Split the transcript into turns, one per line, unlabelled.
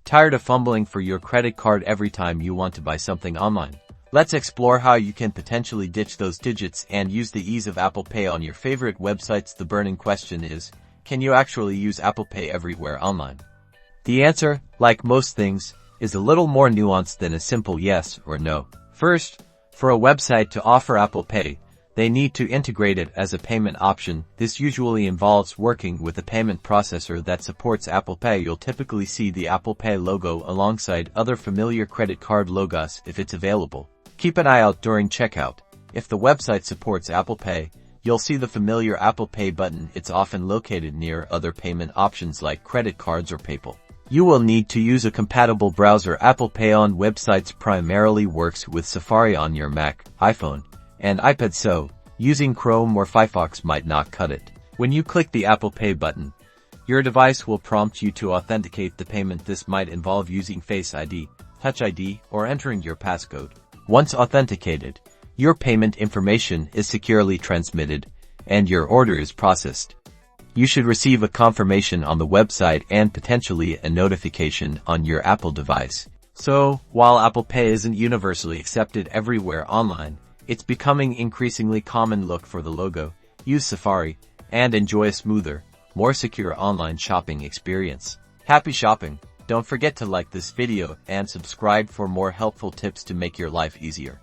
Tired of fumbling for your credit card every time you want to buy something online? Let's explore how you can potentially ditch those digits and use the ease of Apple Pay on your favorite websites. The burning question is, can you actually use Apple Pay everywhere online? The answer, like most things, is a little more nuanced than a simple yes or no. First, for a website to offer Apple Pay, they need to integrate it as a payment option. This usually involves working with a payment processor that supports Apple Pay. You'll typically see the Apple Pay logo alongside other familiar credit card logos if it's available. Keep an eye out during checkout. If the website supports Apple Pay, you'll see the familiar Apple Pay button. It's often located near other payment options like credit cards or PayPal. You will need to use a compatible browser. Apple Pay on websites primarily works with Safari on your Mac, iPhone, and iPad, so using Chrome or Firefox might not cut it. When you click the Apple Pay button, your device will prompt you to authenticate the payment. This might involve using Face ID, Touch ID, or entering your passcode. Once authenticated, your payment information is securely transmitted, and your order is processed. You should receive a confirmation on the website and potentially a notification on your Apple device. So, while Apple Pay isn't universally accepted everywhere online, it's becoming increasingly common. Look for the logo, use Safari, and enjoy a smoother, more secure online shopping experience. Happy shopping! Don't forget to like this video and subscribe for more helpful tips to make your life easier.